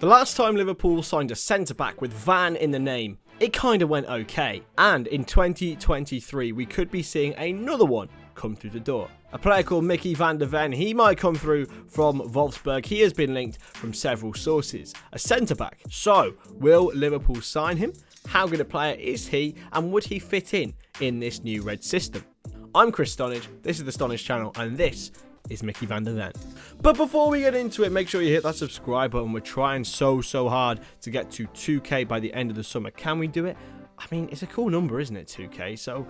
The last time Liverpool signed a centre-back with VEN in the name, it kind of went okay. And in 2023, we could be seeing another one come through the door. A player called Micky van de Ven, he might come through from Wolfsburg. He has been linked from several sources. A centre-back. So, will Liverpool sign him? How good a player is he? And would he fit in this new red system? I'm Chris Stonadge, this is the Stonadge channel, and this is Micky van de Ven. But before we get into it, make sure you hit that subscribe button. We're trying so hard to get to 2K by the end of the summer. Can we do it? I mean, it's a cool number, isn't it, 2K? So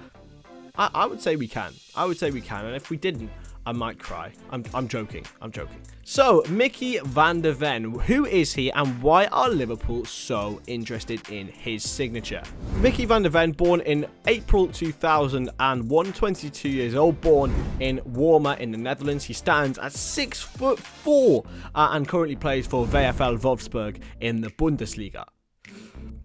I would say we can. I would say we can. And if we didn't, I might cry. I'm joking. I'm joking. So, Micky van de Ven. Who is he and why are Liverpool so interested in his signature? Micky van de Ven, born in April 2001, 22 years old, born in Wormer in the Netherlands. He stands at 6'4" and currently plays for VfL Wolfsburg in the Bundesliga.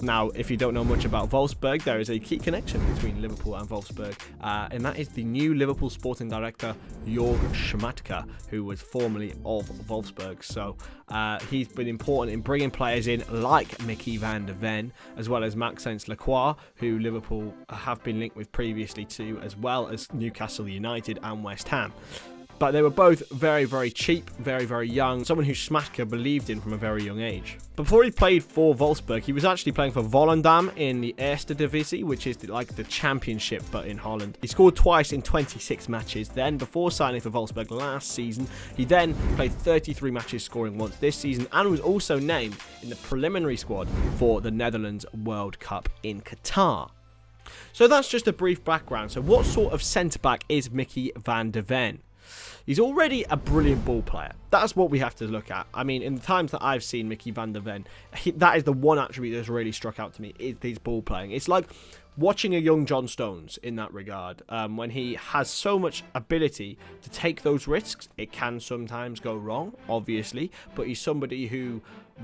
Now, if you don't know much about Wolfsburg, there is a key connection between Liverpool and Wolfsburg, and that is the new Liverpool sporting director, Jörg Schmatke, who was formerly of Wolfsburg. So he's been important in bringing players in like Micky van de Ven, as well as Maxence Lacroix, who Liverpool have been linked with previously too, as well as Newcastle United and West Ham. But they were both very cheap, very young, someone who Schmatke believed in from a very young age. Before he played for Wolfsburg, he was actually playing for Volendam in the Eerste Divisie, which is like the championship but in Holland. He scored twice in 26 matches. Then, before signing for Wolfsburg last season, he then played 33 matches, scoring once this season, and was also named in the preliminary squad for the Netherlands World Cup in Qatar. So that's just a brief background. So what sort of centre-back is Micky van de Ven? He's already a brilliant ball player. That's what we have to look at. I mean, in the times that I've seen Micky van de Ven, that is the one attribute that's really struck out to me, is his ball playing. It's like watching a young John Stones in that regard. When he has so much ability to take those risks, it can sometimes go wrong, obviously, but he's somebody who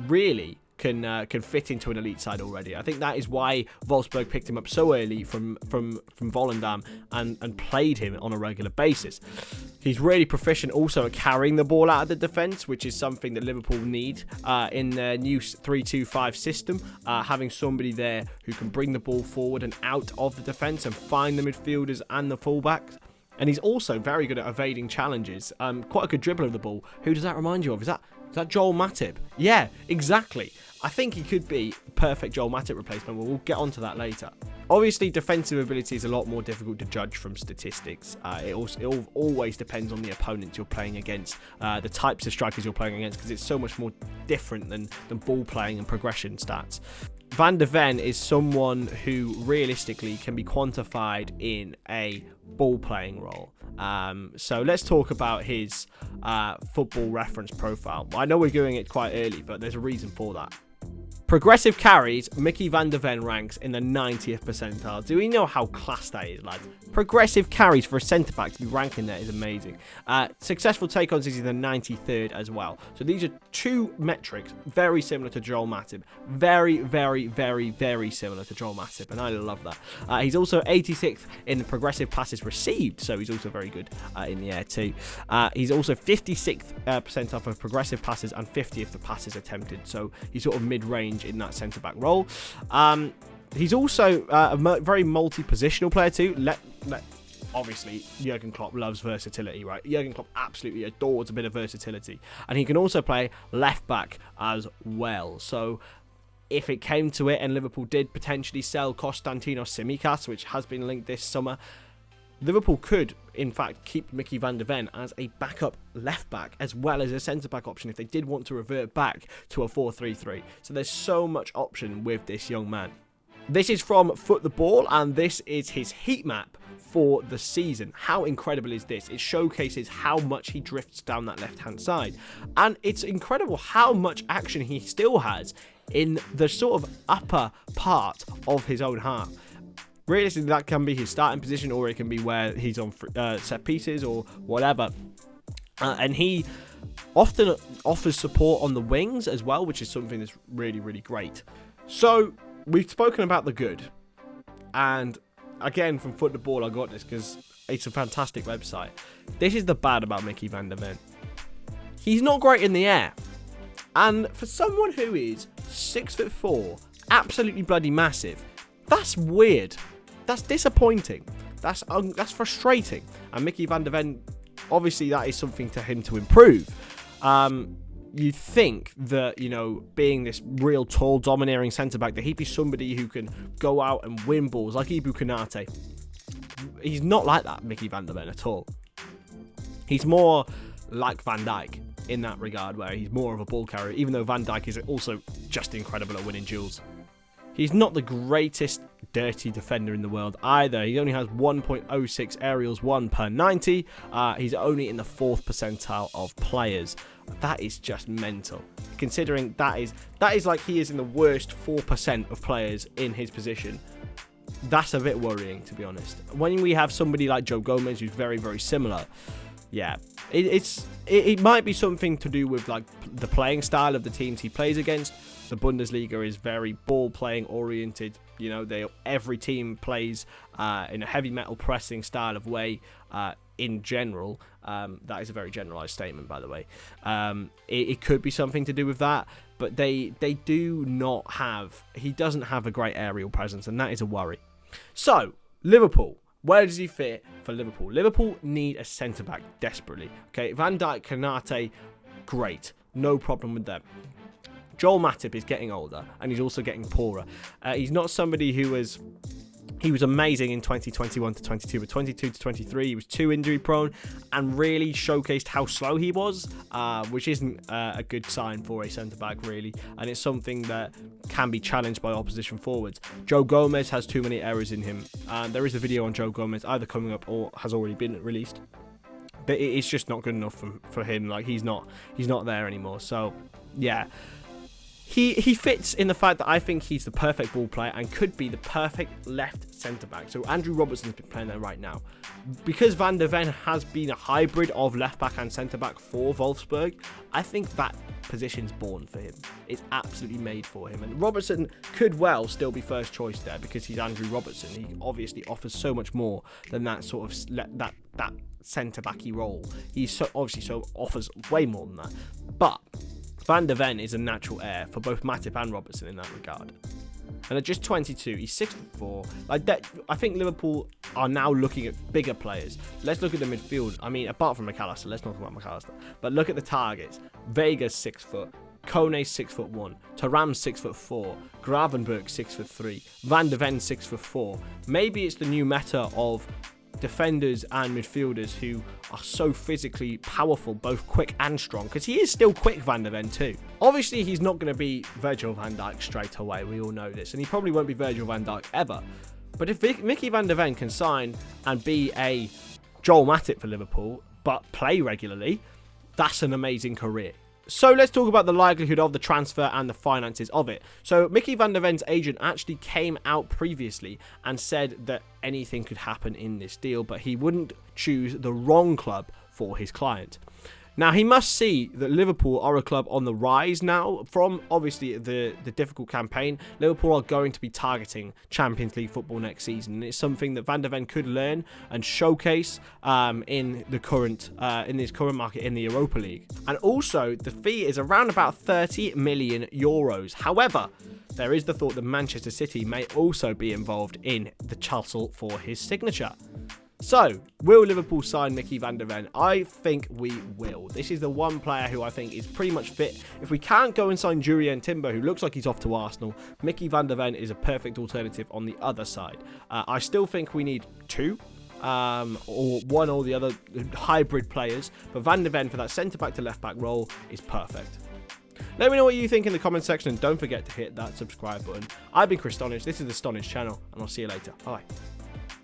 really can fit into an elite side already. I think that is why Wolfsburg picked him up so early from Volendam and played him on a regular basis. He's really proficient also at carrying the ball out of the defence, which is something that Liverpool need in their new 3-2-5 system. Having somebody there who can bring the ball forward and out of the defence and find the midfielders and the fullbacks. And he's also very good at evading challenges. Quite a good dribbler of the ball. Who does that remind you of? Is that Joel Matip? Yeah, exactly. I think he could be a perfect Joel Matip replacement, but we'll get onto that later. Obviously, defensive ability is a lot more difficult to judge from statistics. It always depends on the opponent you're playing against, the types of strikers you're playing against, because it's so much more different than ball playing and progression stats. Van de Ven is someone who realistically can be quantified in a ball playing role. So let's talk about his football reference profile. I know we're doing it quite early, but there's a reason for that. Progressive carries, Micky van de Ven ranks in the 90th percentile. Do we know how class that is, lads? Progressive carries for a centre-back to be ranking there is amazing. Successful take-ons is in the 93rd as well. So these are two metrics very similar to Joel Matip. Very similar to Joel Matip, and I love that. He's also 86th in the progressive passes received, so he's also very good in the air too. He's also 56th percentile for progressive passes and 50th for passes attempted, so he's sort of mid-range in that centre-back role. He's also a very multi-positional player too. Obviously, Jurgen Klopp loves versatility, right? Jurgen Klopp absolutely adores a bit of versatility. And he can also play left-back as well. So if it came to it and Liverpool did potentially sell Konstantinos Tsimikas, which has been linked this summer, Liverpool could, in fact, keep Micky van de Ven as a backup left-back as well as a centre-back option if they did want to revert back to a 4-3-3. So there's so much option with this young man. This is from Foot the Ball, and this is his heat map for the season. How incredible is this? It showcases how much he drifts down that left-hand side. And it's incredible how much action he still has in the sort of upper part of his own half. Realistically, that can be his starting position, or it can be where he's on set pieces or whatever. And he often offers support on the wings as well, which is something that's really great. So we've spoken about the good, and again from Foot the Ball I got this because it's a fantastic website. This is the bad about Micky van de Ven. He's not great in the air. And for someone who is 6'4", absolutely bloody massive, that's weird. That's disappointing. That's frustrating. And Micky van de Ven, obviously that is something to him to improve. You think that, you know, being this real tall, domineering centre-back, that he'd be somebody who can go out and win balls like Ibou Konate. He's not like that, Micky van de Ven, at all. He's more like Van Dijk in that regard, where he's more of a ball carrier, even though Van Dijk is also just incredible at winning duels. He's not the greatest dirty defender in the world either. He only has 1.06 aerials 1 per 90. He's only in the 4th percentile of players. That is just mental. Considering that is like he is in the worst 4% of players in his position. That's a bit worrying, to be honest. When we have somebody like Joe Gomez, who's very, very similar, yeah, it might be something to do with like the playing style of the teams he plays against. The Bundesliga is very ball-playing oriented. You know, every team plays in a heavy metal pressing style of way. In general, that is a very generalized statement, by the way. It could be something to do with that, but they do not have. He doesn't have a great aerial presence, and that is a worry. So Liverpool. Where does he fit for Liverpool? Liverpool need a centre-back desperately. Okay, Van Dijk, Konate, great. No problem with them. Joel Matip is getting older, and he's also getting poorer. He's not somebody who was... He was amazing in 2021 to 22, but 22 to 23, he was too injury prone and really showcased how slow he was, which isn't a good sign for a centre-back, really. And it's something that can be challenged by opposition forwards. Joe Gomez has too many errors in him. There is a video on Joe Gomez either coming up or has already been released. But it's just not good enough for him. Like, he's not there anymore. So, yeah. He fits in the fact that I think he's the perfect ball player and could be the perfect left centre-back. So Andrew Robertson's been playing there right now. Because Van de Ven has been a hybrid of left-back and centre-back for Wolfsburg, I think that position's born for him. It's absolutely made for him. And Robertson could well still be first choice there because he's Andrew Robertson. He obviously offers so much more than that sort of that centre-backy role. He offers way more than that. But Van de Ven is a natural heir for both Matip and Robertson in that regard. And at just 22, he's 6'4". Like that, I think Liverpool are now looking at bigger players. Let's look at the midfield. I mean, apart from McAllister, let's not talk about McAllister. But look at the targets. Vega's 6 foot. Kone's 6'1", Thuram's 6'4", Gravenberg 6'3", Van de Ven 6'4". Maybe it's the new meta of defenders and midfielders who are so physically powerful, both quick and strong, because he is still quick, Van de Ven too. Obviously he's not going to be Virgil van Dijk straight away, we all know this, and he probably won't be Virgil van Dijk ever. But if Micky van de Ven can sign and be a Joel Matip for Liverpool, but play regularly, that's an amazing career. So let's talk about the likelihood of the transfer and the finances of it. So Micky van de Ven's agent actually came out previously and said that anything could happen in this deal, but he wouldn't choose the wrong club for his client. Now, he must see that Liverpool are a club on the rise now from, obviously, the difficult campaign. Liverpool are going to be targeting Champions League football next season. And it's something that Van de Ven could learn and showcase in this current market in the Europa League. And also, the fee is around about 30 million euros. However, there is the thought that Manchester City may also be involved in the tussle for his signature. So, will Liverpool sign Micky van de Ven? I think we will. This is the one player who I think is pretty much fit. If we can't go and sign Jurien Timber, who looks like he's off to Arsenal, Micky van de Ven is a perfect alternative on the other side. I still think we need two, or one or the other hybrid players, but Van de Ven for that centre-back to left-back role is perfect. Let me know what you think in the comment section, and don't forget to hit that subscribe button. I've been Stonadge, this is the Stonadge channel, and I'll see you later. Bye.